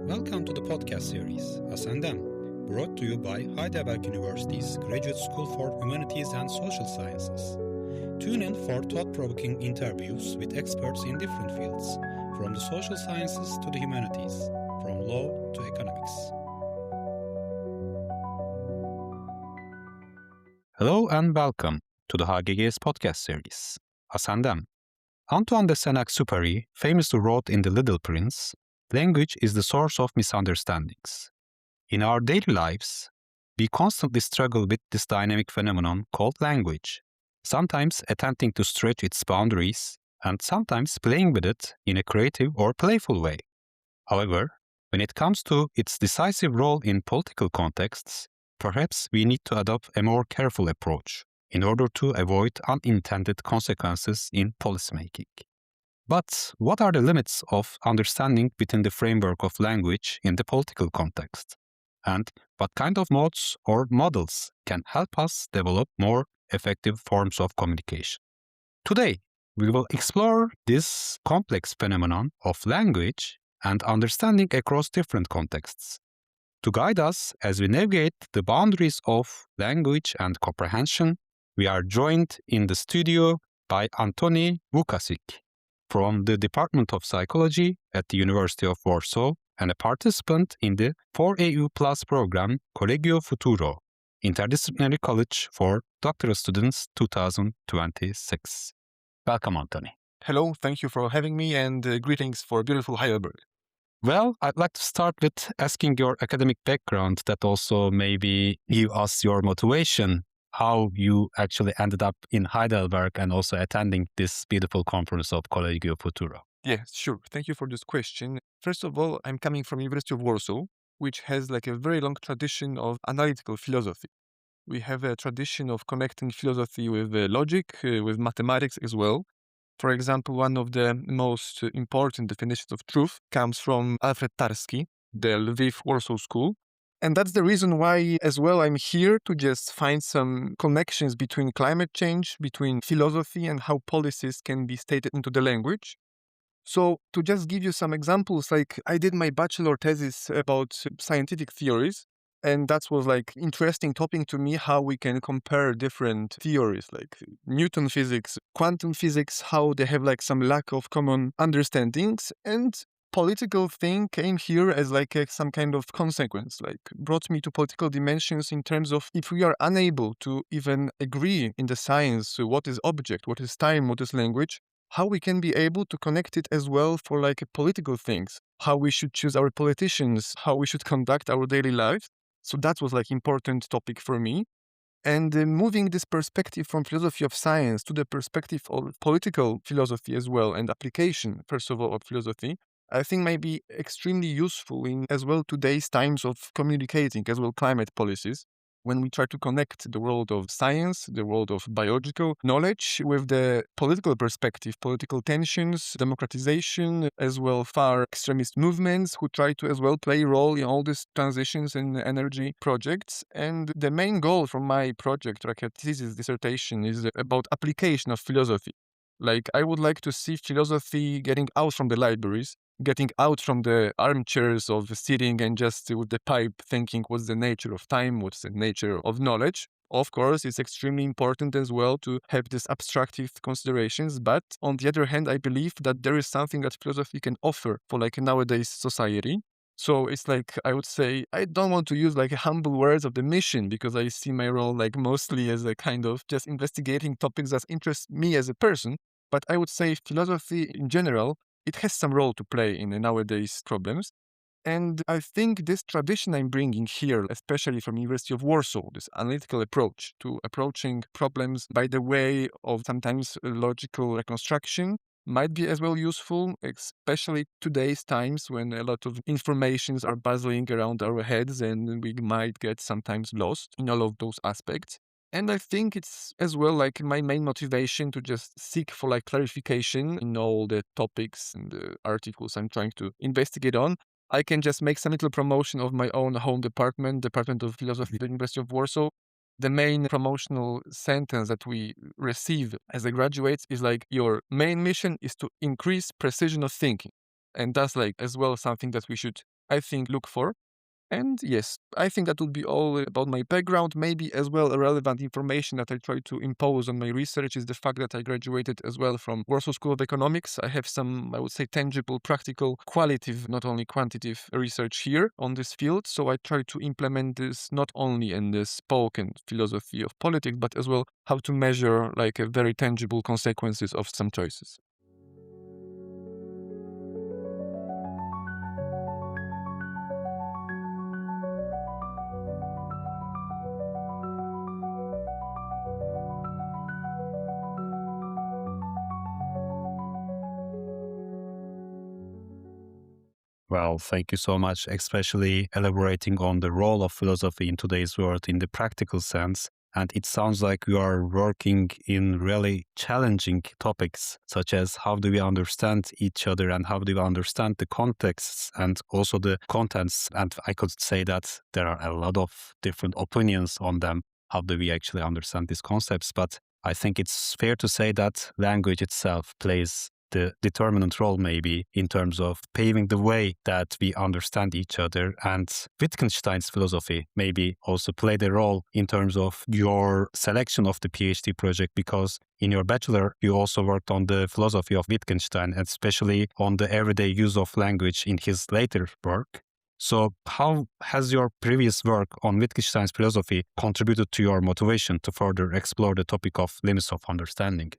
Welcome to the podcast series, Ascendem, brought to you by Heidelberg University's Graduate School for Humanities and Social Sciences. Tune in for thought-provoking interviews with experts in different fields, from the social sciences to the humanities, from law to economics. Hello and welcome to the HGGS podcast series, Ascendem. Antoine de Saint-Exupéry famously wrote in The Little Prince, "Language is the source of misunderstandings." In our daily lives, we constantly struggle with this dynamic phenomenon called language, sometimes attempting to stretch its boundaries and sometimes playing with it in a creative or playful way. However, when it comes to its decisive role in political contexts, perhaps we need to adopt a more careful approach in order to avoid unintended consequences in policymaking. But what are the limits of understanding within the framework of language in the political context? And what kind of modes or models can help us develop more effective forms of communication? Today, we will explore this complex phenomenon of language and understanding across different contexts. To guide us as we navigate the boundaries of language and comprehension, we are joined in the studio by Antoni Łukasik from the Department of Psychology at the University of Warsaw and a participant in the 4AU Plus program Collegio Futuro, Interdisciplinary College for Doctoral Students 2026. Welcome, Antoni. Hello, thank you for having me, and greetings for beautiful Heidelberg. Well, I'd like to start with asking your academic background that also maybe give us your motivation, how you actually ended up in Heidelberg and also attending this beautiful conference of Collegio Futuro. Yeah, sure. Thank you for this question. First of all, I'm coming from University of Warsaw, which has like a very long tradition of analytical philosophy. We have a tradition of connecting philosophy with logic, with mathematics as well. For example, one of the most important definitions of truth comes from Alfred Tarski, the Lviv Warsaw School. And that's the reason why, as well, I'm here to just find some connections between climate change, between philosophy, and how policies can be stated into the language. So, to just give you some examples, like I did my bachelor thesis about scientific theories, and that was like interesting topic to me, how we can compare different theories like Newton physics, quantum physics, how they have like some lack of common understandings, and political thing came here as like some kind of consequence, like brought me to political dimensions in terms of if we are unable to even agree in the science, what is object, what is time, what is language, how we can be able to connect it as well for like political things, how we should choose our politicians, how we should conduct our daily lives. So that was like important topic for me. And moving this perspective from philosophy of science to the perspective of political philosophy as well, and application, first of all, of philosophy, I think might be extremely useful in as well today's times of communicating as well climate policies, when we try to connect the world of science, the world of biological knowledge with the political perspective, political tensions, democratization, as well far extremist movements who try to as well play a role in all these transitions and energy projects. And the main goal from my project, like a thesis dissertation, is about application of philosophy. Like I would like to see philosophy getting out from the libraries, getting out from the armchairs of sitting and just with the pipe thinking what's the nature of time, what's the nature of knowledge. Of course, it's extremely important as well to have these abstractive considerations, but on the other hand, I believe that there is something that philosophy can offer for like nowadays society. So it's like, I would say, I don't want to use like humble words of the mission, because I see my role like mostly as a kind of just investigating topics that interest me as a person. But I would say philosophy in general, it has some role to play in the nowadays problems. And I think this tradition I'm bringing here, especially from University of Warsaw, this analytical approach to approaching problems by the way of sometimes logical reconstruction, might be as well useful, especially today's times when a lot of informations are buzzing around our heads and we might get sometimes lost in all of those aspects. And I think it's as well like my main motivation to just seek for like clarification in all the topics and the articles I'm trying to investigate on. I can just make some little promotion of my own home department, Department of Philosophy at the University of Warsaw. The main promotional sentence that we receive as a graduates is like, your main mission is to increase precision of thinking. And that's like as well something that we should I think, look for. And yes, I think that would be all about my background. Maybe as well, relevant information that I try to impose on my research is the fact that I graduated as well from Warsaw School of Economics. I have some, I would say, tangible, practical, qualitative, not only quantitative research here on this field. So I try to implement this not only in the spoken philosophy of politics, but as well how to measure like a very tangible consequences of some choices. Well, thank you so much, especially elaborating on the role of philosophy in today's world in the practical sense. And it sounds like you are working in really challenging topics, such as how do we understand each other and how do we understand the contexts and also the contents. And I could say that there are a lot of different opinions on them. How do we actually understand these concepts? But I think it's fair to say that language itself plays the determinant role maybe in terms of paving the way that we understand each other. And Wittgenstein's philosophy maybe also played a role in terms of your selection of the PhD project, because in your bachelor, you also worked on the philosophy of Wittgenstein, and especially on the everyday use of language in his later work. So how has your previous work on Wittgenstein's philosophy contributed to your motivation to further explore the topic of limits of understanding?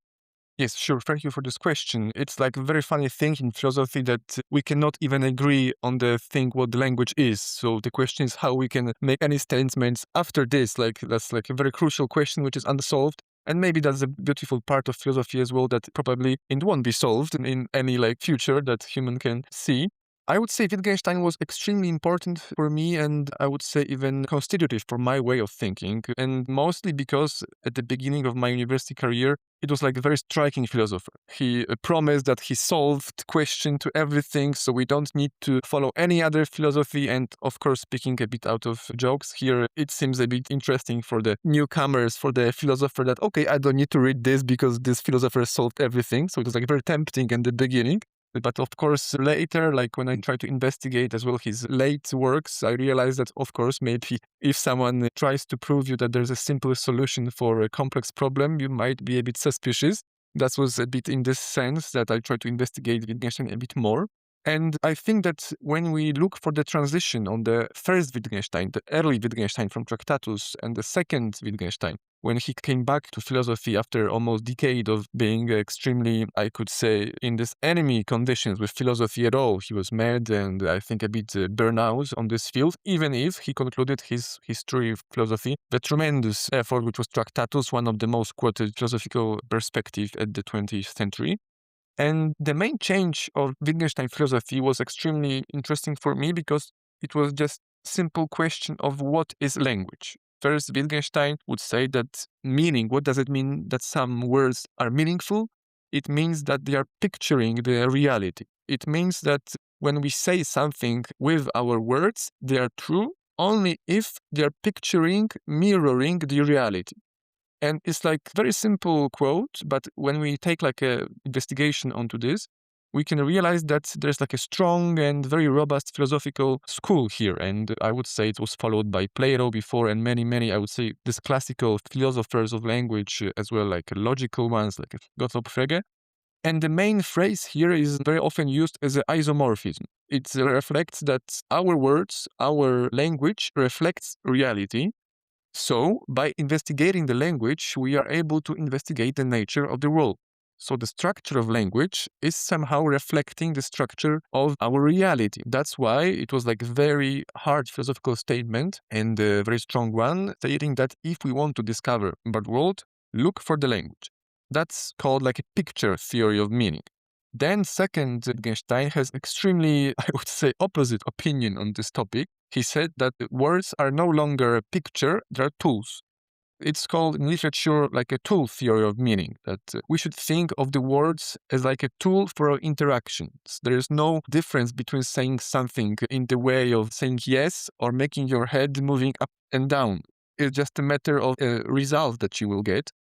Yes, sure. Thank you for this question. It's like a very funny thing in philosophy that we cannot even agree on the thing what the language is. So the question is how we can make any statements after this. Like that's like a very crucial question which is unsolved. And maybe that's a beautiful part of philosophy as well that probably it won't be solved in any like future that human can see. I would say Wittgenstein was extremely important for me, and I would say even constitutive for my way of thinking. And mostly because at the beginning of my university career, it was like a very striking philosopher. He promised that he solved question to everything, so we don't need to follow any other philosophy. And of course, speaking a bit out of jokes here, it seems a bit interesting for the newcomers, for the philosopher that, okay, I don't need to read this because this philosopher solved everything. So it was like very tempting in the beginning. But of course, later, like when I try to investigate as well his late works, I realized that, of course, maybe if someone tries to prove you that there's a simple solution for a complex problem, you might be a bit suspicious. That was a bit in this sense that I try to investigate Wittgenstein a bit more. And I think that when we look for the transition on the first Wittgenstein, the early Wittgenstein from Tractatus, and the second Wittgenstein, when he came back to philosophy after almost a decade of being extremely, I could say, in this enemy conditions with philosophy at all, he was mad and I think a bit burnout on this field, even if he concluded his history of philosophy, the tremendous effort which was Tractatus, one of the most quoted philosophical perspective at the 20th century. And the main change of Wittgenstein philosophy was extremely interesting for me because it was just simple question of what is language. First, Wittgenstein would say that meaning, what does it mean that some words are meaningful? It means that they are picturing the reality. It means that when we say something with our words, they are true only if they are picturing, mirroring the reality. And it's like very simple quote, but when we take like a investigation onto this, we can realize that there's like a strong and very robust philosophical school here. And I would say it was followed by Plato before and many, I would say, these classical philosophers of language as well, like logical ones, like Gottlob Frege. And the main phrase here is very often used as an isomorphism. It reflects that our words, our language reflects reality. So, by investigating the language, we are able to investigate the nature of the world. So, the structure of language is somehow reflecting the structure of our reality. That's why it was like a very hard philosophical statement and a very strong one, stating that if we want to discover about the world, look for the language. That's called like a picture theory of meaning. Then second, Wittgenstein has extremely, I would say, opposite opinion on this topic. He said that words are no longer a picture, they are tools. It's called in literature like a tool theory of meaning, that we should think of the words as like a tool for our interactions. There is no difference between saying something in the way of saying yes or making your head moving up and down. It's just a matter of a result that you will get.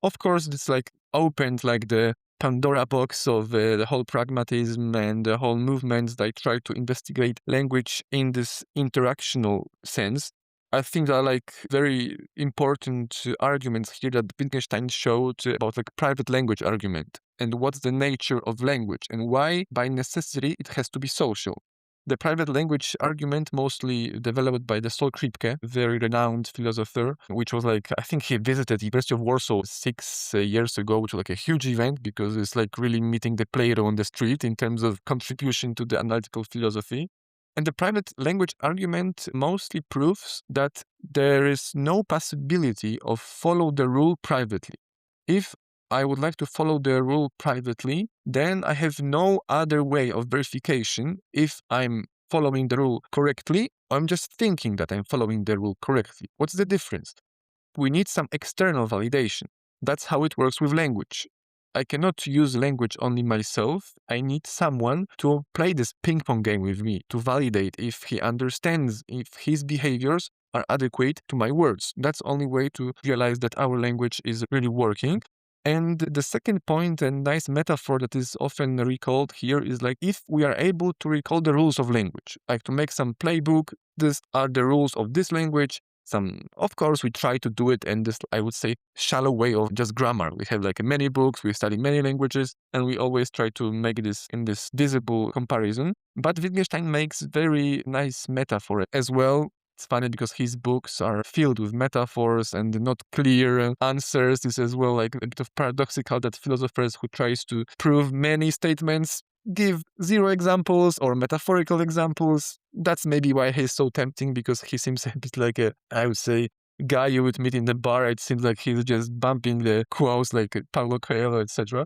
Of course, it's like opened like the Pandora box of the whole pragmatism and the whole movements that try to investigate language in this interactional sense. I think there are like very important arguments here that Wittgenstein showed about like private language argument and what's the nature of language and why by necessity it has to be social. The private language argument mostly developed by the Sol Kripke, very renowned philosopher, which was like, I think he visited the University of Warsaw 6 years ago, which was like a huge event because it's like really meeting the player on the street in terms of contribution to the analytical philosophy. And the private language argument mostly proves that there is no possibility of follow the rule privately. If I would like to follow the rule privately, then I have no other way of verification if I'm following the rule correctly, or I'm just thinking that I'm following the rule correctly. What's the difference? We need some external validation. That's how it works with language. I cannot use language only myself. I need someone to play this ping pong game with me, to validate if he understands, if his behaviors are adequate to my words. That's the only way to realize that our language is really working. And the second point, and nice metaphor that is often recalled here, is like if we are able to recall the rules of language, like to make some playbook, these are the rules of this language. Of course, we try to do it in this, I would say, shallow way of just grammar. We have like many books, we study many languages, and we always try to make this in this visible comparison. But Wittgenstein makes very nice metaphor as well. It's funny because his books are filled with metaphors and not clear answers. This is as well like a bit of paradoxical that philosophers who tries to prove many statements give zero examples or metaphorical examples. That's maybe why he's so tempting, because he seems a bit like I would say, guy you would meet in the bar. It seems like he's just bumping the quotes like Paulo Coelho, etc.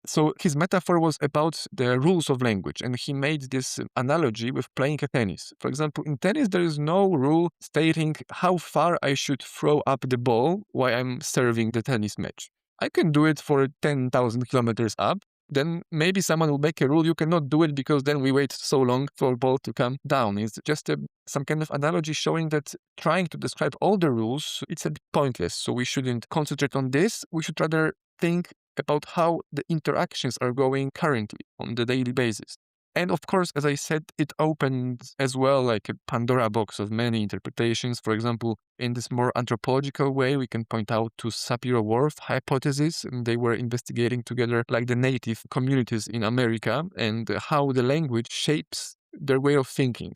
So his metaphor was about the rules of language, and he made this analogy with playing a tennis. For example, in tennis, there is no rule stating how far I should throw up the ball while I'm serving the tennis match. I can do it for 10,000 kilometers up. Then maybe someone will make a rule you cannot do it because then we wait so long for a ball to come down. It's just some kind of analogy showing that trying to describe all the rules, it's a bit pointless. So we shouldn't concentrate on this. We should rather think about how the interactions are going currently on the daily basis. And of course, as I said, it opens as well like a Pandora box of many interpretations. For example, in this more anthropological way, we can point out to Sapir-Whorf hypotheses. And they were investigating together like the native communities in America and how the language shapes their way of thinking.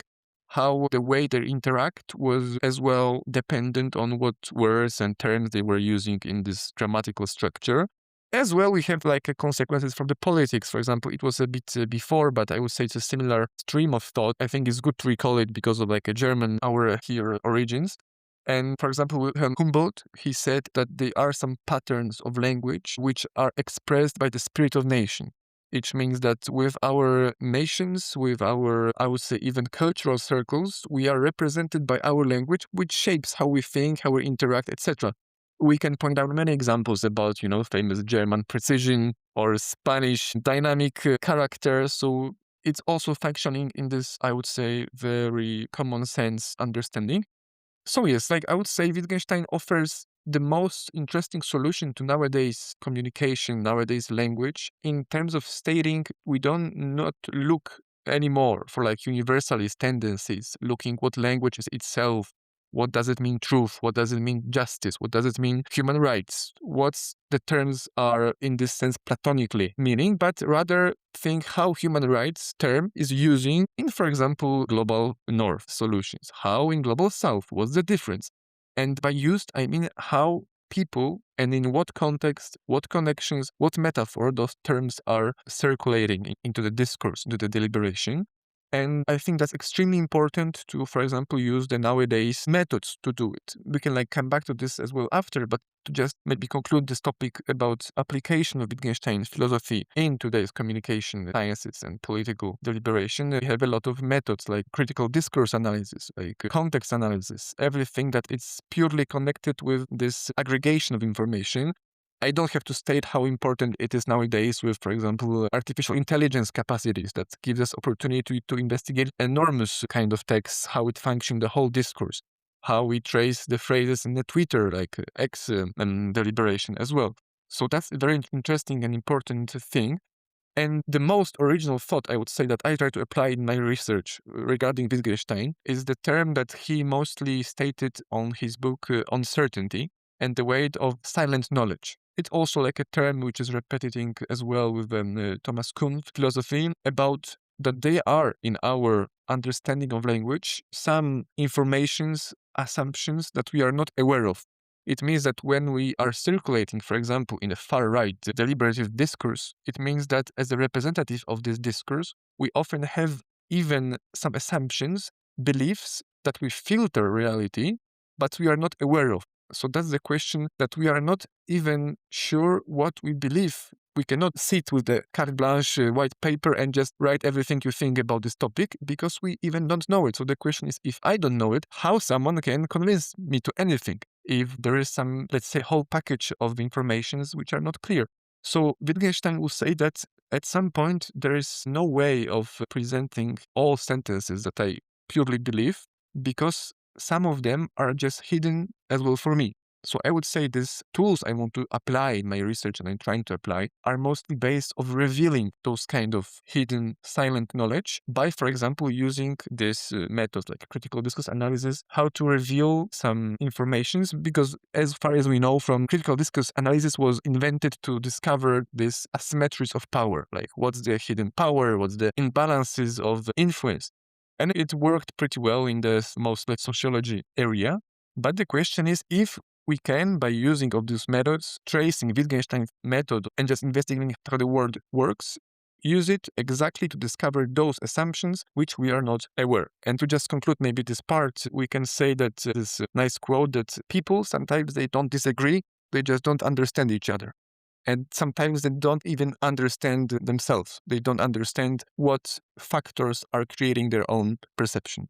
How the way they interact was as well dependent on what words and terms they were using in this grammatical structure. As well, we have like consequences from the politics. For example, it was a bit before, but I would say it's a similar stream of thought. I think it's good to recall it because of like a German, our here origins. And for example, with Humboldt, he said that there are some patterns of language which are expressed by the spirit of nation. Which means that with our nations, with our, I would say, even cultural circles, we are represented by our language, which shapes how we think, how we interact, etc. We can point out many examples about, famous German precision or Spanish dynamic character. So it's also functioning in this, I would say, very common sense understanding. So yes, like I would say Wittgenstein offers the most interesting solution to nowadays communication, nowadays language, in terms of stating we don't not look anymore for like universalist tendencies, looking what language is itself. What does it mean truth? What does it mean justice? What does it mean human rights? What's the terms are in this sense platonically meaning, but rather think how human rights term is using in, for example, global north solutions. How in global south? What's the difference? And by used, I mean how people and in what context, what connections, what metaphor those terms are circulating into the discourse, into the deliberation. And I think that's extremely important to, for example, use the nowadays methods to do it. We can come back to this as well after, but to just maybe conclude this topic about application of Wittgenstein's philosophy in today's communication sciences and political deliberation, we have a lot of methods like critical discourse analysis, like context analysis, everything that is purely connected with this aggregation of information. I don't have to state how important it is nowadays with, for example, artificial intelligence capacities that gives us opportunity to investigate enormous kind of texts, how it functions, the whole discourse, how we trace the phrases in the Twitter, like X and deliberation as well. So that's a very interesting and important thing. And the most original thought, I would say, that I try to apply in my research regarding Wittgenstein is the term that he mostly stated on his book, Uncertainty and the Weight of Silent Knowledge. It's also like a term which is repeating as well with Thomas Kuhn's philosophy about that they are in our understanding of language some informations, assumptions that we are not aware of. It means that when we are circulating, for example, in a far-right deliberative discourse, it means that as a representative of this discourse, we often have even some assumptions, beliefs that we filter reality, but we are not aware of. So that's the question, that we are not even sure what we believe. We cannot sit with the carte blanche white paper and just write everything you think about this topic because we even don't know it. So the question is, if I don't know it, how someone can convince me to anything if there is some, let's say, whole package of informations which are not clear? So Wittgenstein will say that at some point there is no way of presenting all sentences that I purely believe because some of them are just hidden as well for me. So I would say these tools I want to apply in my research and I'm trying to apply are mostly based of revealing those kind of hidden silent knowledge by, for example, using this method like critical discourse analysis, how to reveal some informations, because as far as we know from critical discourse analysis was invented to discover these asymmetries of power, like what's the hidden power, what's the imbalances of influence. And it worked pretty well in the mostly sociology area. But the question is if we can, by using of these methods, tracing Wittgenstein's method and just investigating how the world works, use it exactly to discover those assumptions which we are not aware. And to just conclude maybe this part, we can say that this nice quote that people, sometimes they don't disagree, they just don't understand each other. And sometimes they don't even understand themselves. They don't understand what factors are creating their own perception.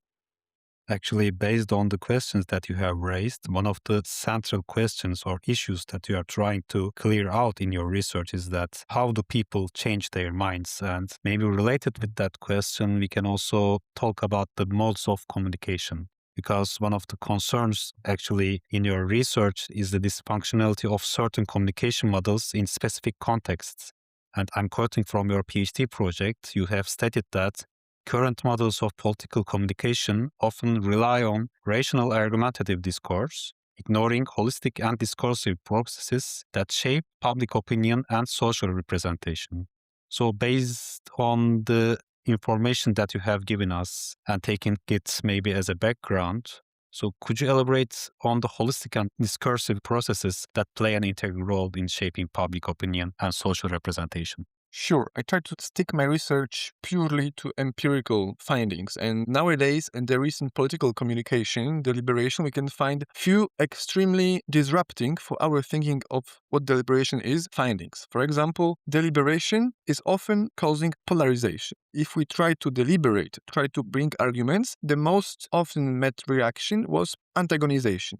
Actually, based on the questions that you have raised, one of the central questions or issues that you are trying to clear out in your research is that how do people change their minds? And maybe related with that question, we can also talk about the modes of communication. Because one of the concerns actually in your research is the dysfunctionality of certain communication models in specific contexts. And I'm quoting from your PhD project, you have stated that current models of political communication often rely on rational argumentative discourse, ignoring holistic and discursive processes that shape public opinion and social representation. So based on the information that you have given us and taking it maybe as a background, so could you elaborate on the holistic and discursive processes that play an integral role in shaping public opinion and social representation? Sure, I try to stick my research purely to empirical findings. And nowadays, in the recent political communication, deliberation, we can find few extremely disrupting for our thinking of what deliberation is findings. For example, deliberation is often causing polarization. If we try to deliberate, try to bring arguments, the most often met reaction was antagonization.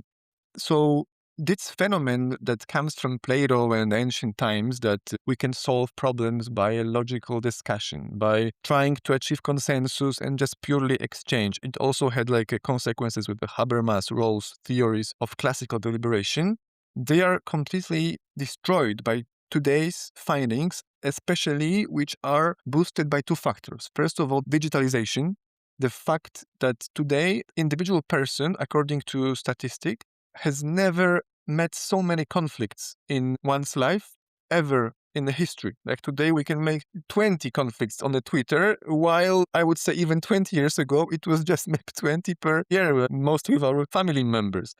So this phenomenon that comes from Plato and ancient times, that we can solve problems by a logical discussion, by trying to achieve consensus and just purely exchange. It also had consequences with the Habermas, Rawls theories of classical deliberation. They are completely destroyed by today's findings, especially which are boosted by two factors. First of all, digitalization. The fact that today, individual person, according to statistic, has never met so many conflicts in one's life ever in the history. Like today we can make 20 conflicts on the Twitter, while I would say even 20 years ago it was just maybe 20 per year, mostly with our family members.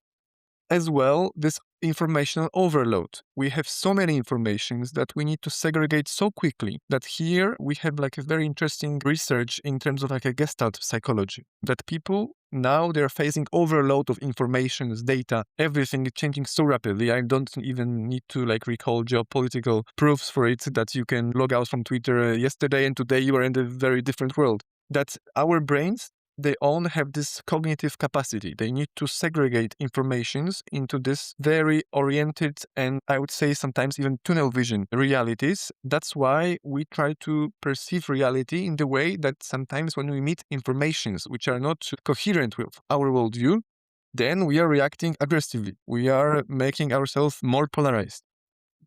As well, this informational overload. We have so many informations that we need to segregate so quickly that here we have a very interesting research in terms of a Gestalt psychology, that people now they're facing overload of information, data, everything is changing so rapidly. I don't even need to recall geopolitical proofs for it, that you can log out from Twitter yesterday and today you are in a very different world. That our brains, they all have this cognitive capacity. They need to segregate informations into this very oriented and I would say sometimes even tunnel vision realities. That's why we try to perceive reality in the way that sometimes when we meet informations which are not coherent with our worldview, then we are reacting aggressively. We are making ourselves more polarized.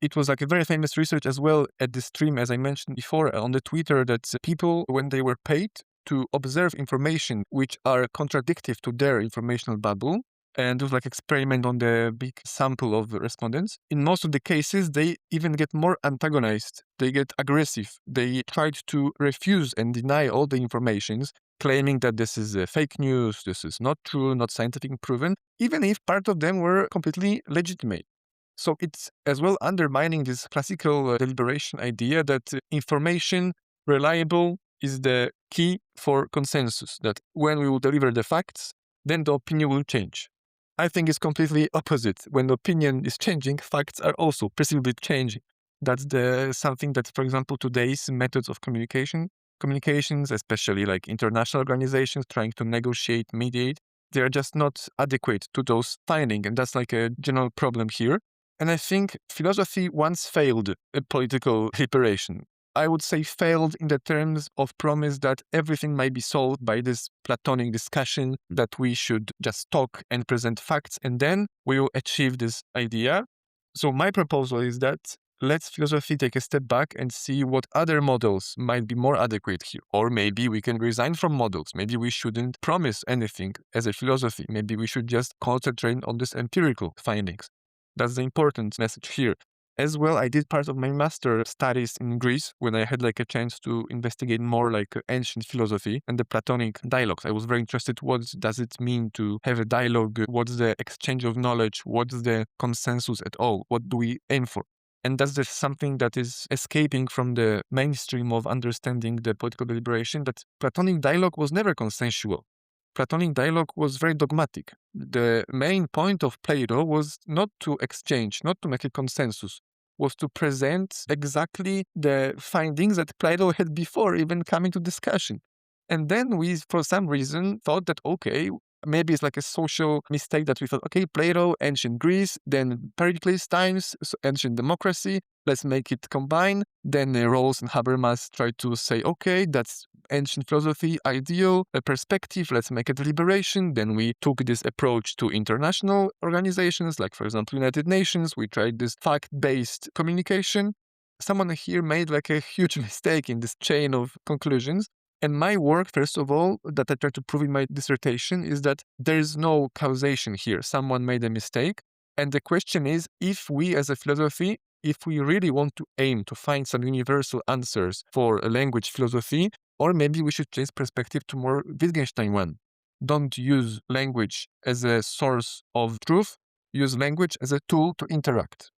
it was like a very famous research as well at the stream, as I mentioned before, on the Twitter, that people, when they were paid to observe information which are contradictive to their informational bubble, and do like experiment on the big sample of respondents, in most of the cases, they even get more antagonized. They get aggressive. They tried to refuse and deny all the informations, claiming that this is fake news, this is not true, not scientifically proven, even if part of them were completely legitimate. So it's as well undermining this classical deliberation idea that information reliable is the key for consensus, that when we will deliver the facts, then the opinion will change. I think it's completely opposite. When the opinion is changing, facts are also perceivably changing. That's something that, for example, today's methods of communications, especially like international organizations trying to negotiate, mediate, they're just not adequate to those findings. And that's like a general problem here. And I think philosophy once failed a political liberation. I would say failed in the terms of promise that everything might be solved by this Platonic discussion, that we should just talk and present facts, and then we will achieve this idea. So my proposal is that let's philosophy take a step back and see what other models might be more adequate here. Or maybe we can resign from models. Maybe we shouldn't promise anything as a philosophy. Maybe we should just concentrate on these empirical findings. That's the important message here. As well, I did part of my master studies in Greece when I had like a chance to investigate more like ancient philosophy and the Platonic dialogues. I was very interested, what does it mean to have a dialogue? What's the exchange of knowledge? What's the consensus at all? What do we aim for? And that's just something that is escaping from the mainstream of understanding the political deliberation, that Platonic dialogue was never consensual. Platonic dialogue was very dogmatic. The main point of Plato was not to exchange, not to make a consensus, was to present exactly the findings that Plato had before even coming to discussion. And then we, for some reason, thought that, okay, maybe it's like a social mistake that we thought, okay, Plato, ancient Greece, then Pericles times, so ancient democracy, let's make it combine. Then Rawls and Habermas tried to say, okay, that's ancient philosophy, ideal, a perspective, let's make a deliberation. Then we took this approach to international organizations, like for example, United Nations. We tried this fact-based communication. Someone here made like a huge mistake in this chain of conclusions. And my work, first of all, that I try to prove in my dissertation is that there is no causation here. Someone made a mistake. And the question is, if we as a philosophy, if we really want to aim to find some universal answers for a language philosophy, or maybe we should change perspective to more Wittgenstein one. Don't use language as a source of truth. Use language as a tool to interact.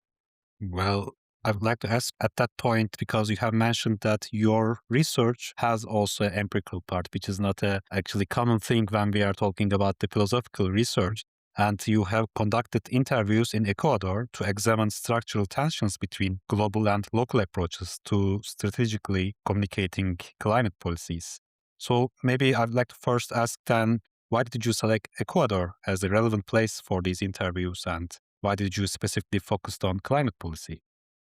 Well, I would like to ask at that point, because you have mentioned that your research has also an empirical part, which is not a actually common thing when we are talking about the philosophical research. And you have conducted interviews in Ecuador to examine structural tensions between global and local approaches to strategically communicating climate policies. So maybe I'd like to first ask then, why did you select Ecuador as a relevant place for these interviews, and why did you specifically focus on climate policy?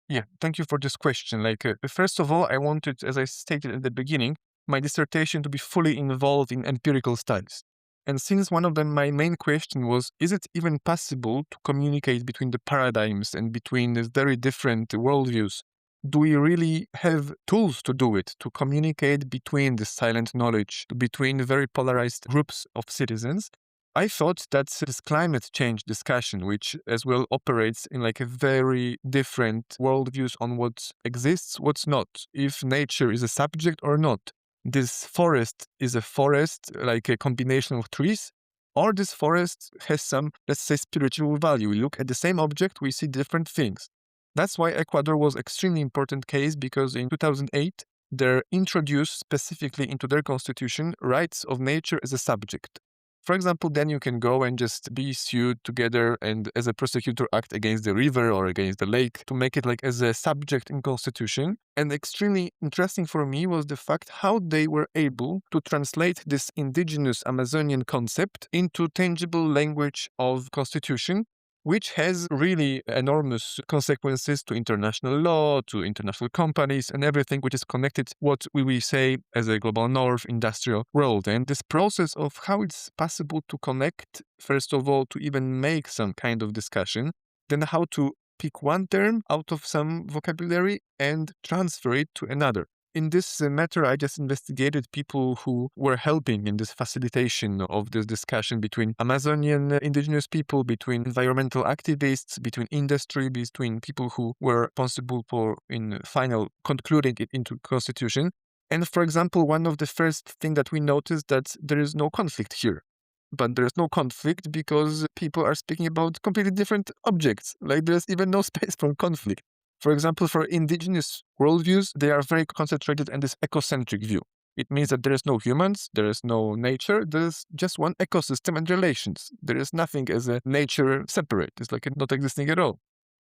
Yeah, thank you for this question. First of all, I wanted, as I stated at the beginning, my dissertation to be fully involved in empirical studies. And since one of them, my main question was, is it even possible to communicate between the paradigms and between the very different worldviews? Do we really have tools to do it, to communicate between the silent knowledge, between very polarized groups of citizens? I thought that this climate change discussion, which as well operates in like a very different worldviews on what exists, what's not, if nature is a subject or not. This forest is a forest, like a combination of trees, or this forest has some, let's say, spiritual value. We look at the same object, we see different things. That's why Ecuador was extremely important case, because in 2008, they introduced specifically into their constitution rights of nature as a subject. For example, then you can go and just be sued together and as a prosecutor act against the river or against the lake to make it like as a subject in constitution. And extremely interesting for me was the fact how they were able to translate this indigenous Amazonian concept into tangible language of constitution, which has really enormous consequences to international law, to international companies, and everything which is connected, what we say as a global north industrial world. And this process of how it's possible to connect, first of all, to even make some kind of discussion, then how to pick one term out of some vocabulary and transfer it to another. In this matter, I just investigated people who were helping in this facilitation of this discussion between Amazonian indigenous people, between environmental activists, between industry, between people who were responsible for, in final, concluding it into constitution. And for example, one of the first thing that we noticed that there is no conflict here. But there's no conflict because people are speaking about completely different objects. Like there's even no space for conflict. For example, for indigenous worldviews, they are very concentrated in this ecocentric view. It means that there is no humans, there is no nature, there is just one ecosystem and relations. There is nothing as a nature separate. It's like not existing at all.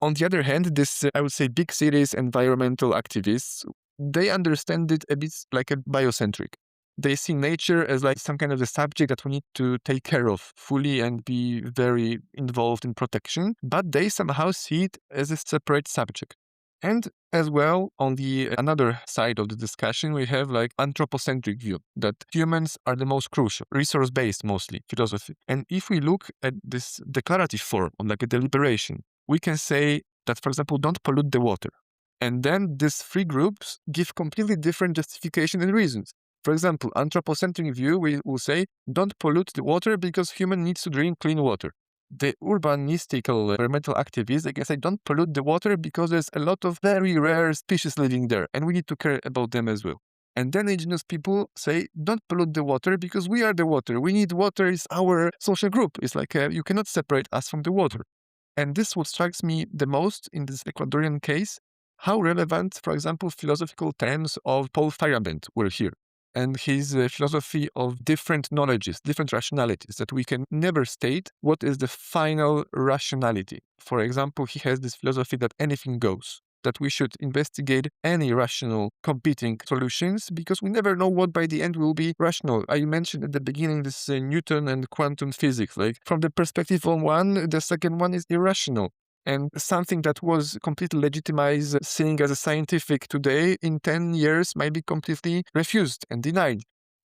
On the other hand, this, I would say, big cities environmental activists, they understand it a bit like a biocentric. They see nature as like some kind of a subject that we need to take care of fully and be very involved in protection, but they somehow see it as a separate subject. And as well, on the another side of the discussion, we have like anthropocentric view, that humans are the most crucial, resource-based mostly, philosophy. And if we look at this declarative form, on like a deliberation, we can say that, for example, don't pollute the water. And then these three groups give completely different justification and reasons. For example, anthropocentric view, we will say, don't pollute the water because human needs to drink clean water. The urbanistical environmental activists, they can say, don't pollute the water because there's a lot of very rare species living there and we need to care about them as well. And then indigenous people say, don't pollute the water because we are the water. We need water, it's our social group. It's like you cannot separate us from the water. And this what strikes me the most in this Ecuadorian case, how relevant, for example, philosophical terms of Paul Feyerabend were here. And his philosophy of different knowledges, different rationalities, that we can never state what is the final rationality. For example, he has this philosophy that anything goes, that we should investigate any rational competing solutions because we never know what by the end will be rational. I mentioned at the beginning this Newton and quantum physics. Like from the perspective of one, the second one is irrational. And something that was completely legitimized, seen as a scientific today, in 10 years might be completely refused and denied.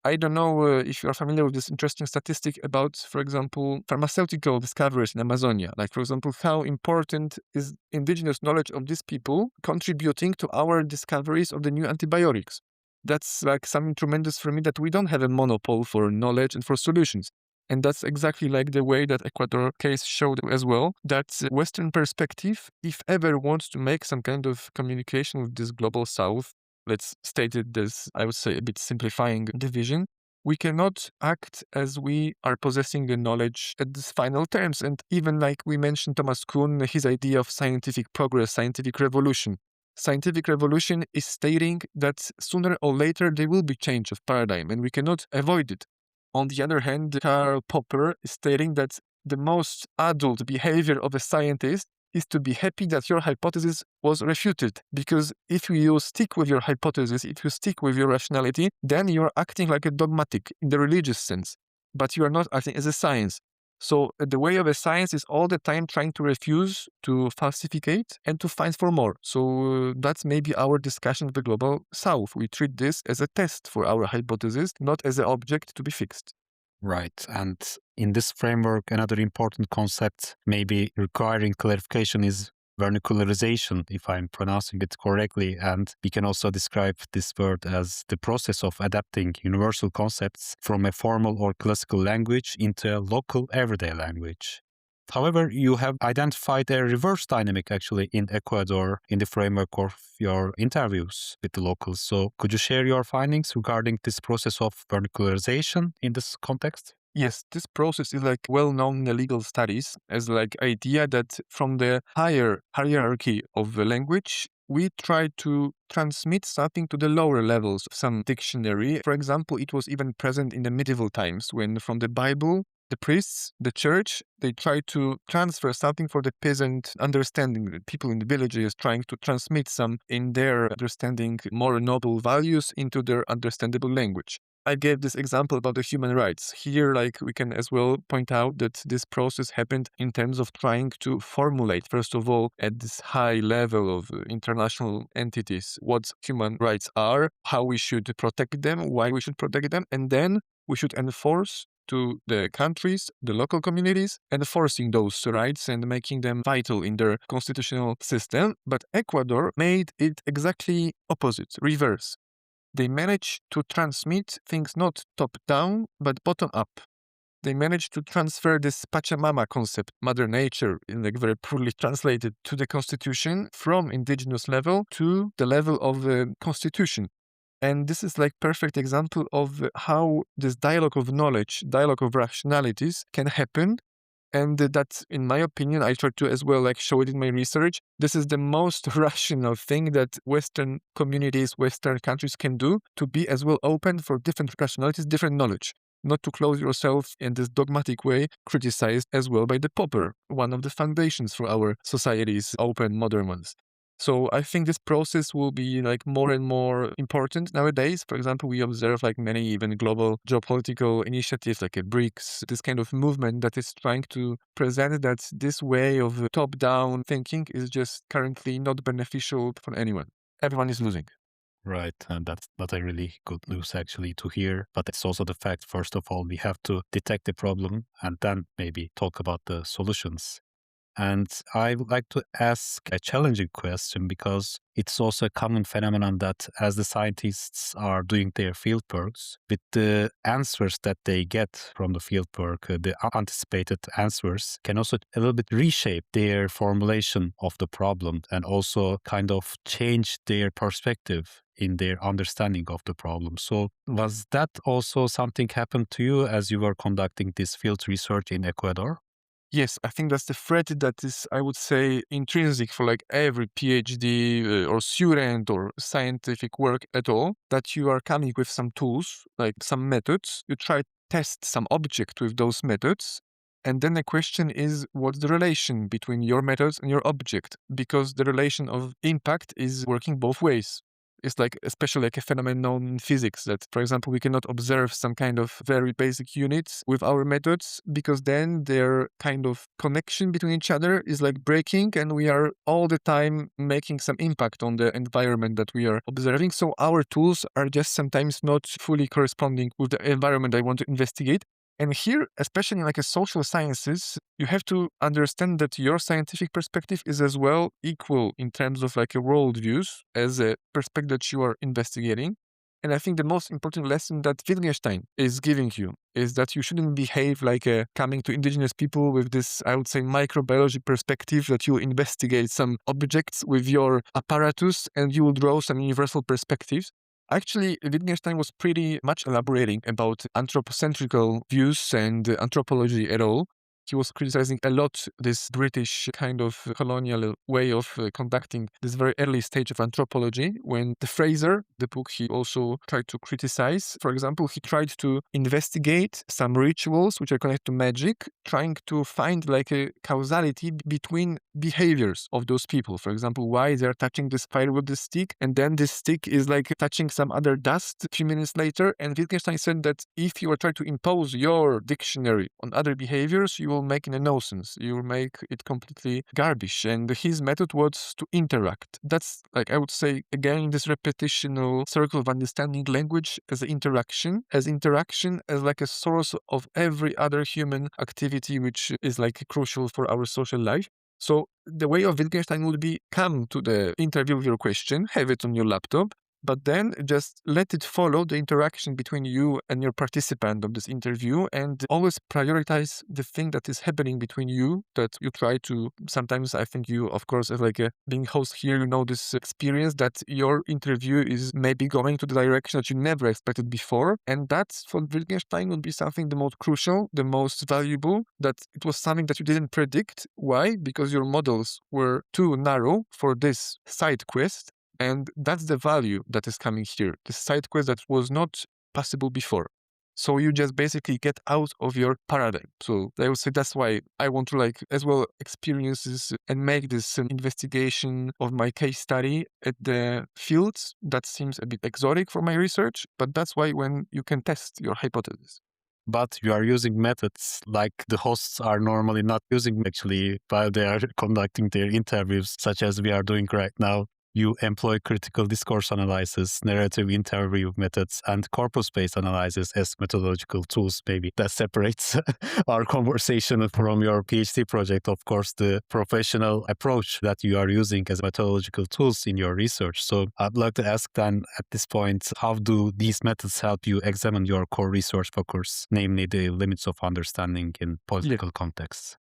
I don't know if you are familiar with this interesting statistic about, for example, pharmaceutical discoveries in Amazonia. Like, for example, how important is indigenous knowledge of these people contributing to our discoveries of the new antibiotics. That's like something tremendous for me, that we don't have a monopoly for knowledge and for solutions. And that's exactly like the way that Ecuador case showed as well, that Western perspective, if ever wants to make some kind of communication with this global South, let's state it as, I would say, a bit simplifying division, we cannot act as we are possessing the knowledge at these final terms. And even like we mentioned Thomas Kuhn, his idea of scientific progress, scientific revolution. Scientific revolution is stating that sooner or later there will be change of paradigm and we cannot avoid it. On the other hand, Karl Popper is stating that the most adult behavior of a scientist is to be happy that your hypothesis was refuted. Because if you stick with your hypothesis, if you stick with your rationality, then you're acting like a dogmatic in the religious sense, but you are not acting as a science. So the way of a science is all the time trying to refuse, to falsificate, and to find for more. So that's maybe our discussion of the global South. We treat this as a test for our hypothesis, not as an object to be fixed. Right. And in this framework, another important concept maybe requiring clarification is vernacularization, if I'm pronouncing it correctly. And we can also describe this word as the process of adapting universal concepts from a formal or classical language into a local everyday language. However, you have identified a reverse dynamic actually in Ecuador in the framework of your interviews with the locals. So could you share your findings regarding this process of vernacularization in this context? Yes, this process is like well known in the legal studies as like idea that from the higher hierarchy of the language, we try to transmit something to the lower levels of some dictionary. For example, it was even present in the medieval times when from the Bible, the priests, the church, they try to transfer something for the peasant understanding. The people in the villages trying to transmit some in their understanding more noble values into their understandable language. I gave this example about the human rights. Here, like we can as well point out that this process happened in terms of trying to formulate, first of all, at this high level of international entities, what human rights are, how we should protect them, why we should protect them, and then we should enforce to the countries, the local communities, enforcing those rights and making them vital in their constitutional system. But Ecuador made it exactly opposite, reverse. They managed to transmit things not top-down, but bottom-up. They managed to transfer this Pachamama concept, Mother Nature, in like very poorly translated, to the constitution from indigenous level to the level of the constitution. And this is like perfect example of how this dialogue of knowledge, dialogue of rationalities can happen. And that, in my opinion, I try to as well like show it in my research. This is the most rational thing that Western communities, Western countries can do to be as well open for different rationalities, different knowledge. Not to close yourself in this dogmatic way, criticized as well by the Popper, one of the foundations for our societies, open modern ones. So I think this process will be like more and more important nowadays. For example, we observe like many even global geopolitical initiatives like a BRICS, this kind of movement that is trying to present that this way of top-down thinking is just currently not beneficial for anyone. Everyone is losing. Right, and that's not a really good news actually to hear. But it's also the fact, first of all, we have to detect the problem and then maybe talk about the solutions. And I would like to ask a challenging question because it's also a common phenomenon that as the scientists are doing their fieldworks, with the answers that they get from the fieldwork, the anticipated answers can also a little bit reshape their formulation of the problem and also kind of change their perspective in their understanding of the problem. So was that also something happened to you as you were conducting this field research in Ecuador? Yes, I think that's the threat that is, I would say, intrinsic for like every PhD or student or scientific work at all, that you are coming with some tools, like some methods, you try to test some object with those methods, and then the question is, what's the relation between your methods and your object? Because the relation of impact is working both ways. It's like, especially like a phenomenon known in physics that, for example, we cannot observe some kind of very basic units with our methods because then their kind of connection between each other is like breaking and we are all the time making some impact on the environment that we are observing. So our tools are just sometimes not fully corresponding with the environment I want to investigate. And here, especially in like a social sciences, you have to understand that your scientific perspective is as well equal in terms of like a worldviews as a perspective that you are investigating. And I think the most important lesson that Wittgenstein is giving you is that you shouldn't behave like coming to indigenous people with this, I would say, microbiology perspective that you investigate some objects with your apparatus and you will draw some universal perspectives. Actually, Wittgenstein was pretty much elaborating about anthropocentrical views and anthropology at all. He was criticizing a lot this British kind of colonial way of conducting this very early stage of anthropology when the Fraser, the book he also tried to criticize. For example, he tried to investigate some rituals which are connected to magic, trying to find like a causality between behaviors of those people. For example, why they're touching this fire with this stick and then this stick is like touching some other dust a few minutes later. And Wittgenstein said that if you are trying to impose your dictionary on other behaviors, you will make a nonsense. You will make it completely garbage. And his method was to interact. That's like, I would say, again, this repetitional circle of understanding language as interaction as like a source of every other human activity, which is like crucial for our social life. So the way of Wittgenstein would be come to the interview with your question, have it on your laptop, but then just let it follow the interaction between you and your participant of this interview and always prioritize the thing that is happening between you that you try to, sometimes I think you, of course, as like a being host here, you know this experience that your interview is maybe going to the direction that you never expected before. And that for Wittgenstein would be something the most crucial, the most valuable, that it was something that you didn't predict. Why? Because your models were too narrow for this side quest. And that's the value that is coming here, the side quest that was not possible before. So you just basically get out of your paradigm. So I would say that's why I want to like as well experiences and make this investigation of my case study at the fields. That seems a bit exotic for my research, but that's why when you can test your hypothesis. But you are using methods like the hosts are normally not using actually while they are conducting their interviews, such as we are doing right now. you employ critical discourse analysis, narrative interview methods, and corpus-based analysis as methodological tools. Maybe that separates our conversation from your PhD project. Of course, the professional approach that you are using as methodological tools in your research. So I'd like to ask then at this point, how do these methods help you examine your core research focus, namely the limits of understanding in political contexts?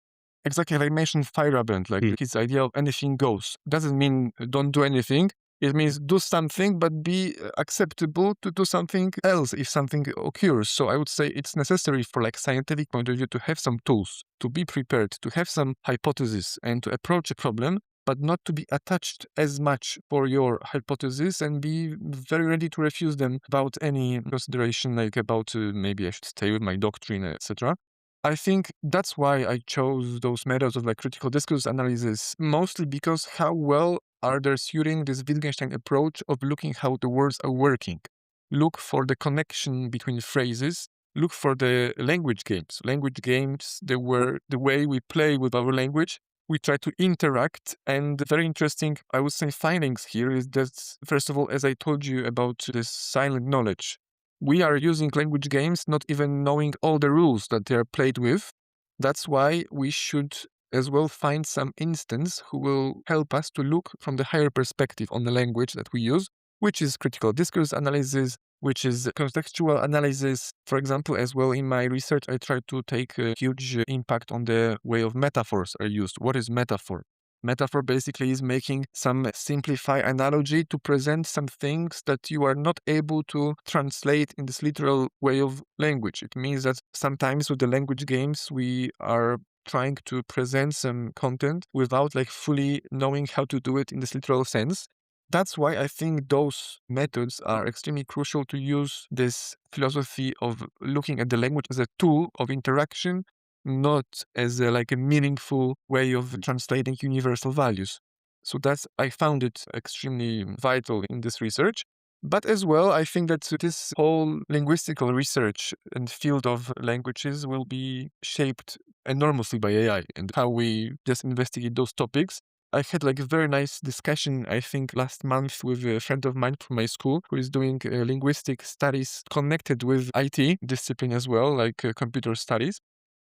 Exactly, like I mentioned Feyerabend, like his idea of anything goes. Doesn't mean don't do anything. It means do something, but be acceptable to do something else if something occurs. So I would say it's necessary for like scientific point of view to have some tools, to be prepared, to have some hypothesis and to approach a problem, but not to be attached as much for your hypothesis and be very ready to refuse them without any consideration, like about maybe I should stay with my doctrine, etc. I think that's why I chose those methods of like critical discourse analysis, mostly because how well are they suiting this Wittgenstein approach of looking how the words are working. Look for the connection between phrases, look for the language games. Language games, they were the way we play with our language. We try to interact, and very interesting, I would say, findings here is that, first of all, as I told you about this silent knowledge, we are using language games not even knowing all the rules that they are played with. That's why we should as well find some instance who will help us to look from the higher perspective on the language that we use, which is critical discourse analysis, which is contextual analysis. For example, as well in my research, I try to take a huge impact on the way of metaphors are used. What is metaphor? Metaphor basically is making some simplified analogy to present some things that you are not able to translate in this literal way of language. It means that sometimes with the language games, we are trying to present some content without like fully knowing how to do it in this literal sense. That's why I think those methods are extremely crucial to use this philosophy of looking at the language as a tool of interaction, not as like a meaningful way of translating universal values. So I found it extremely vital in this research. But as well, I think that this whole linguistical research and field of languages will be shaped enormously by AI and how we just investigate those topics. I had like a very nice discussion, I think, last month with a friend of mine from my school who is doing linguistic studies connected with IT discipline as well, like computer studies.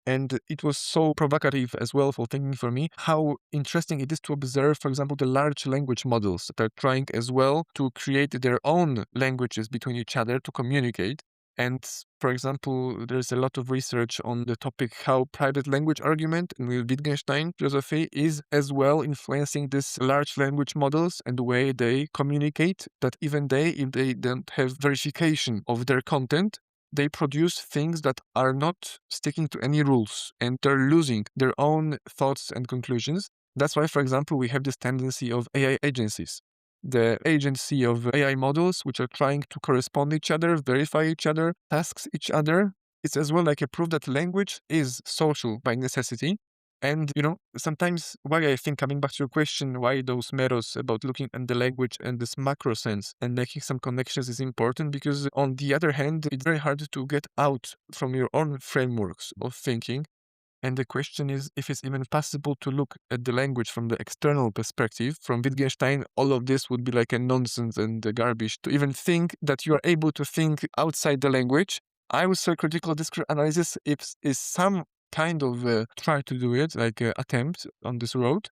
And it was so provocative as well for thinking for me how interesting it is to observe, for example, the large language models that are trying as well to create their own languages between each other to communicate. And for example, there's a lot of research on the topic how private language argument and Wittgenstein philosophy is as well influencing these large language models and the way they communicate, that even if they don't have verification of their content, they produce things that are not sticking to any rules and they're losing their own thoughts and conclusions. That's why, for example, we have this tendency of AI agencies. The agency of AI models, which are trying to correspond each other, verify each other, tasks each other. It's as well like a proof that language is social by necessity. And, sometimes why I think, coming back to your question, why those methods about looking at the language and this macro sense and making some connections is important, because on the other hand, it's very hard to get out from your own frameworks of thinking. And the question is if it's even possible to look at the language from the external perspective. From Wittgenstein, all of this would be like a nonsense and a garbage. To even think that you are able to think outside the language, I would say critical discourse analysis is some kind of try to do it, like attempt on this road.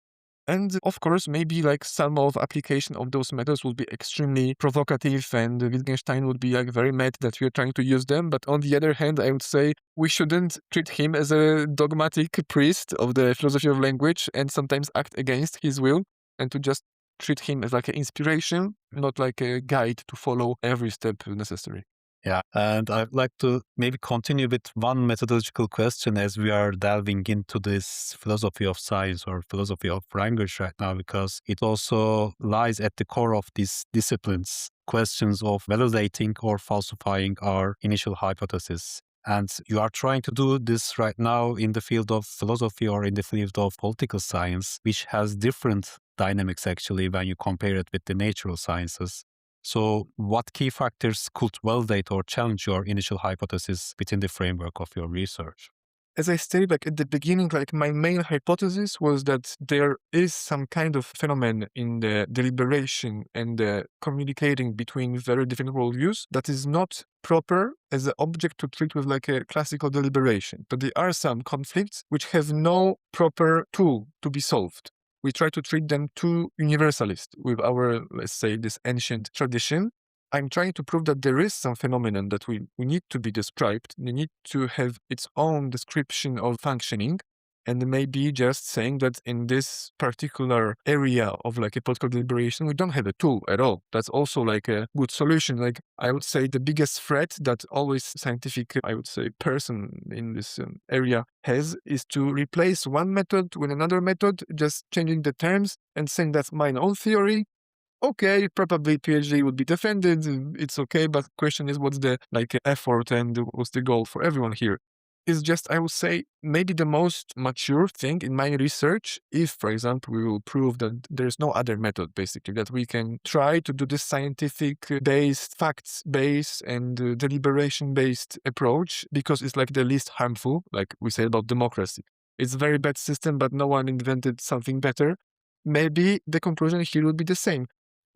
And of course, maybe like some of application of those methods would be extremely provocative and Wittgenstein would be like very mad that we are trying to use them. But on the other hand, I would say we shouldn't treat him as a dogmatic priest of the philosophy of language and sometimes act against his will, and to just treat him as like an inspiration, not like a guide to follow every step necessary. Yeah, and I'd like to maybe continue with one methodological question as we are delving into this philosophy of science or philosophy of language right now, because it also lies at the core of these disciplines, questions of validating or falsifying our initial hypothesis. And you are trying to do this right now in the field of philosophy or in the field of political science, which has different dynamics actually when you compare it with the natural sciences. So what key factors could validate or challenge your initial hypothesis within the framework of your research? as I stated, like at the beginning, like my main hypothesis was that there is some kind of phenomenon in the deliberation and the communicating between very different worldviews that is not proper as an object to treat with like a classical deliberation. But there are some conflicts which have no proper tool to be solved. We try to treat them too universalist with our, let's say, this ancient tradition. I'm trying to prove that there is some phenomenon that we need to be described. We need to have its own description of functioning, and maybe just saying that in this particular area of like a political deliberation, we don't have a tool at all. That's also like a good solution. Like I would say the biggest threat that always scientific, I would say, person in this area has is to replace one method with another method, just changing the terms and saying that's my own theory. Okay, probably PhD would be defended. It's okay, but question is what's the like effort and what's the goal for everyone here? Is just, I would say, maybe the most mature thing in my research, if, for example, we will prove that there's no other method, basically, that we can try to do this scientific-based, facts-based, and deliberation-based approach, because it's like the least harmful, like we say about democracy. It's a very bad system, but no one invented something better. Maybe the conclusion here would be the same.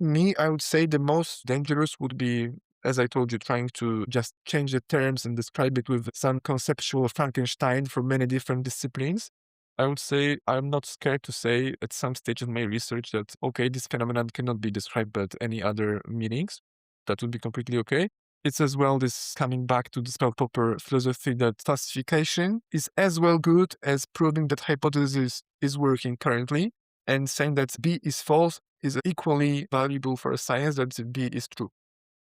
I would say the most dangerous would be, as I told you, trying to just change the terms and describe it with some conceptual Frankenstein for many different disciplines. I would say I'm not scared to say at some stage of my research that, okay, this phenomenon cannot be described by any other meanings. That would be completely okay. It's as well this coming back to this proper philosophy that falsification is as well good as proving that hypothesis is working currently, and saying that B is false is equally valuable for a science that B is true.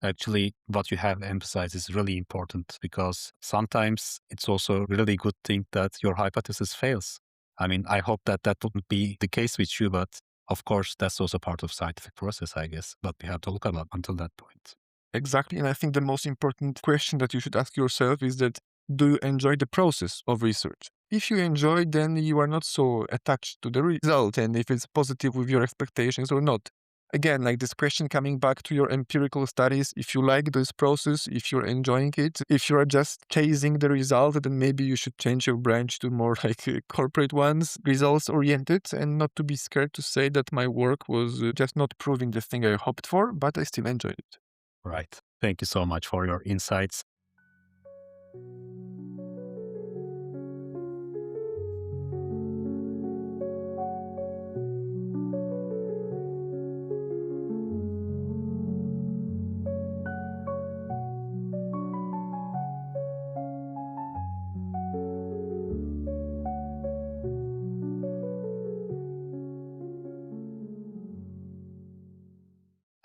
Actually, what you have emphasized is really important, because sometimes it's also a really good thing that your hypothesis fails. I mean, I hope that that wouldn't be the case with you, but of course, that's also part of scientific process, I guess. But we have to look at that until that point. Exactly. And I think the most important question that you should ask yourself is that, do you enjoy the process of research? If you enjoy, then you are not so attached to the result, and if it's positive with your expectations or not. Again, like this question coming back to your empirical studies, if you like this process, if you're enjoying it, if you are just chasing the result, then maybe you should change your branch to more like corporate ones, results oriented, and not to be scared to say that my work was just not proving the thing I hoped for, but I still enjoyed it. Right. Thank you so much for your insights.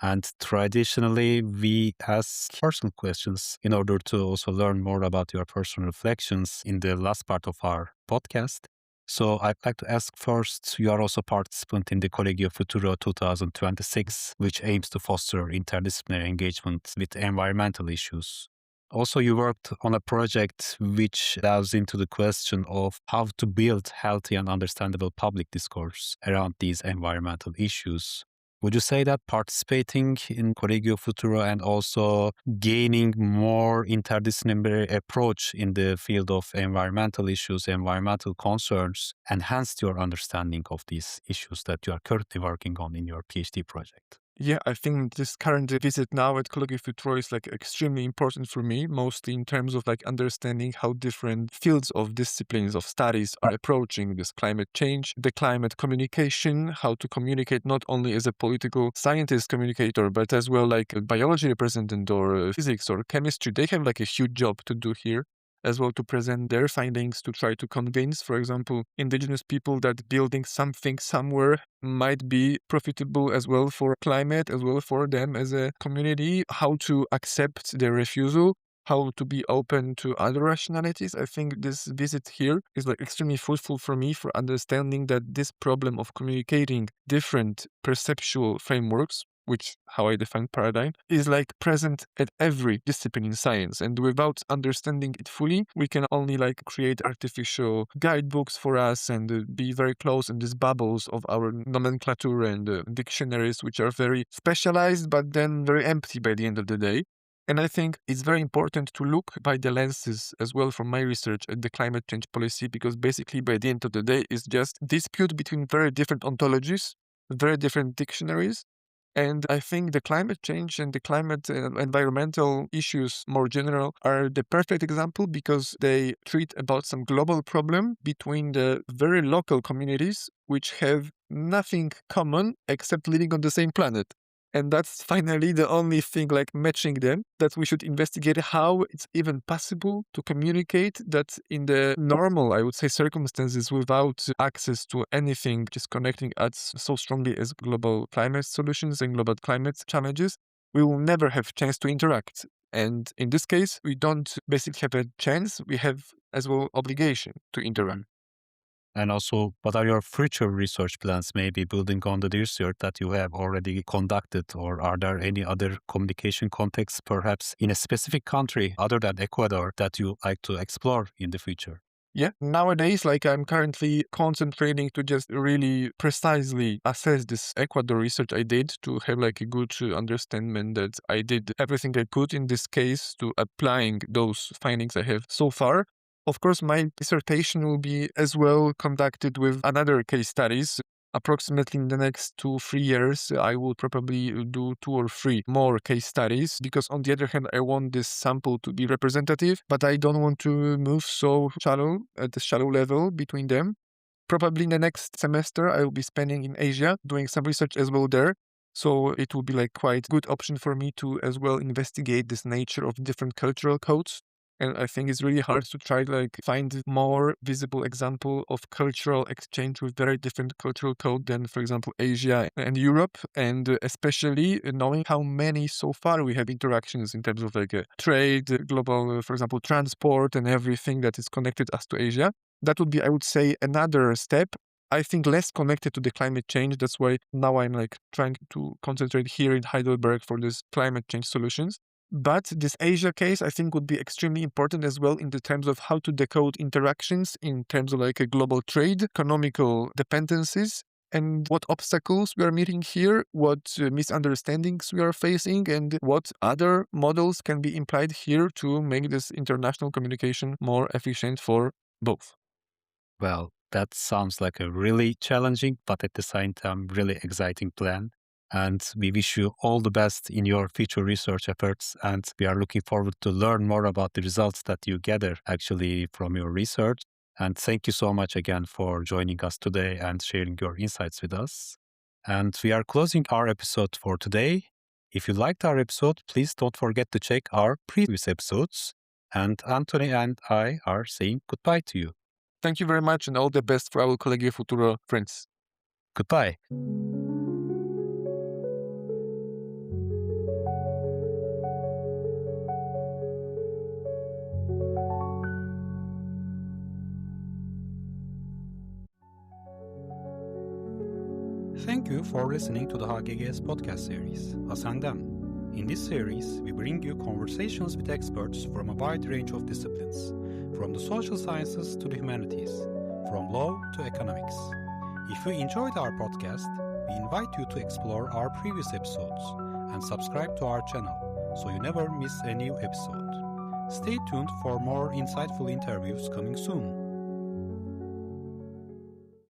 And traditionally, we ask personal questions in order to also learn more about your personal reflections in the last part of our podcast. So I'd like to ask first, you are also participant in the Collegio Futuro 2026, which aims to foster interdisciplinary engagement with environmental issues. Also, you worked on a project which delves into the question of how to build healthy and understandable public discourse around these environmental issues. Would you say that participating in Collegio Futuro and also gaining more interdisciplinary approach in the field of environmental issues, environmental concerns, enhanced your understanding of these issues that you are currently working on in your PhD project? Yeah, I think this current visit now at Collegio Futuro is like extremely important for me, mostly in terms of like understanding how different fields of disciplines of studies are approaching this climate change, the climate communication, how to communicate not only as a political scientist communicator, but as well like a biology representative or physics or chemistry. They have like a huge job to do here, as well to present their findings, to try to convince, for example, indigenous people that building something somewhere might be profitable as well for climate, as well for them as a community, how to accept their refusal, how to be open to other rationalities. I think this visit here is like extremely fruitful for me for understanding that this problem of communicating different perceptual frameworks, which how I define paradigm, is like present at every discipline in science. And without understanding it fully, we can only like create artificial guidebooks for us and be very close in these bubbles of our nomenclature and dictionaries, which are very specialized, but then very empty by the end of the day. And I think it's very important to look by the lenses as well from my research at the climate change policy, because basically by the end of the day, it's just dispute between very different ontologies, very different dictionaries. And I think the climate change and the climate environmental issues more general are the perfect example, because they treat about some global problem between the very local communities which have nothing common except living on the same planet. And that's finally the only thing like matching them, that we should investigate how it's even possible to communicate that in the normal, I would say, circumstances without access to anything just connecting us so strongly as global climate solutions and global climate challenges, we will never have chance to interact. And in this case, we don't basically have a chance, we have as well obligation to interact. And also, what are your future research plans, maybe building on the research that you have already conducted? Or are there any other communication contexts, perhaps in a specific country other than Ecuador, that you like to explore in the future? Yeah, nowadays, like I'm currently concentrating to just really precisely assess this Ecuador research I did, to have like a good understanding that I did everything I could in this case to applying those findings I have so far. Of course, my dissertation will be as well conducted with another case studies. Approximately in the next 2-3 years, I will probably do 2 or 3 more case studies, because on the other hand, I want this sample to be representative, but I don't want to move so shallow at the shallow level between them. Probably in the next semester, I will be spending in Asia, doing some research as well there. So it will be like quite good option for me to as well investigate this nature of different cultural codes. And I think it's really hard to try to like find more visible example of cultural exchange with very different cultural code than, for example, Asia and Europe. And especially knowing how many so far we have interactions in terms of like trade, global, for example, transport and everything that is connected us to Asia. That would be, I would say, another step. I think less connected to the climate change. That's why now I'm like trying to concentrate here in Heidelberg for this climate change solutions. But this Asia case, I think, would be extremely important as well in the terms of how to decode interactions in terms of like a global trade, economical dependencies, and what obstacles we are meeting here, what misunderstandings we are facing, and what other models can be implied here to make this international communication more efficient for both. Well, that sounds like a really challenging, but at the same time, really exciting plan. And we wish you all the best in your future research efforts. And we are looking forward to learn more about the results that you gather actually from your research. And thank you so much again for joining us today and sharing your insights with us. And we are closing our episode for today. If you liked our episode, please don't forget to check our previous episodes. And Antoni and I are saying goodbye to you. Thank you very much, and all the best for our Collegio Futuro friends. Goodbye. Thank you for listening to the HGGS podcast series, Ascendem. In this series, we bring you conversations with experts from a wide range of disciplines, from the social sciences to the humanities, from law to economics. If you enjoyed our podcast, we invite you to explore our previous episodes and subscribe to our channel so you never miss a new episode. Stay tuned for more insightful interviews coming soon.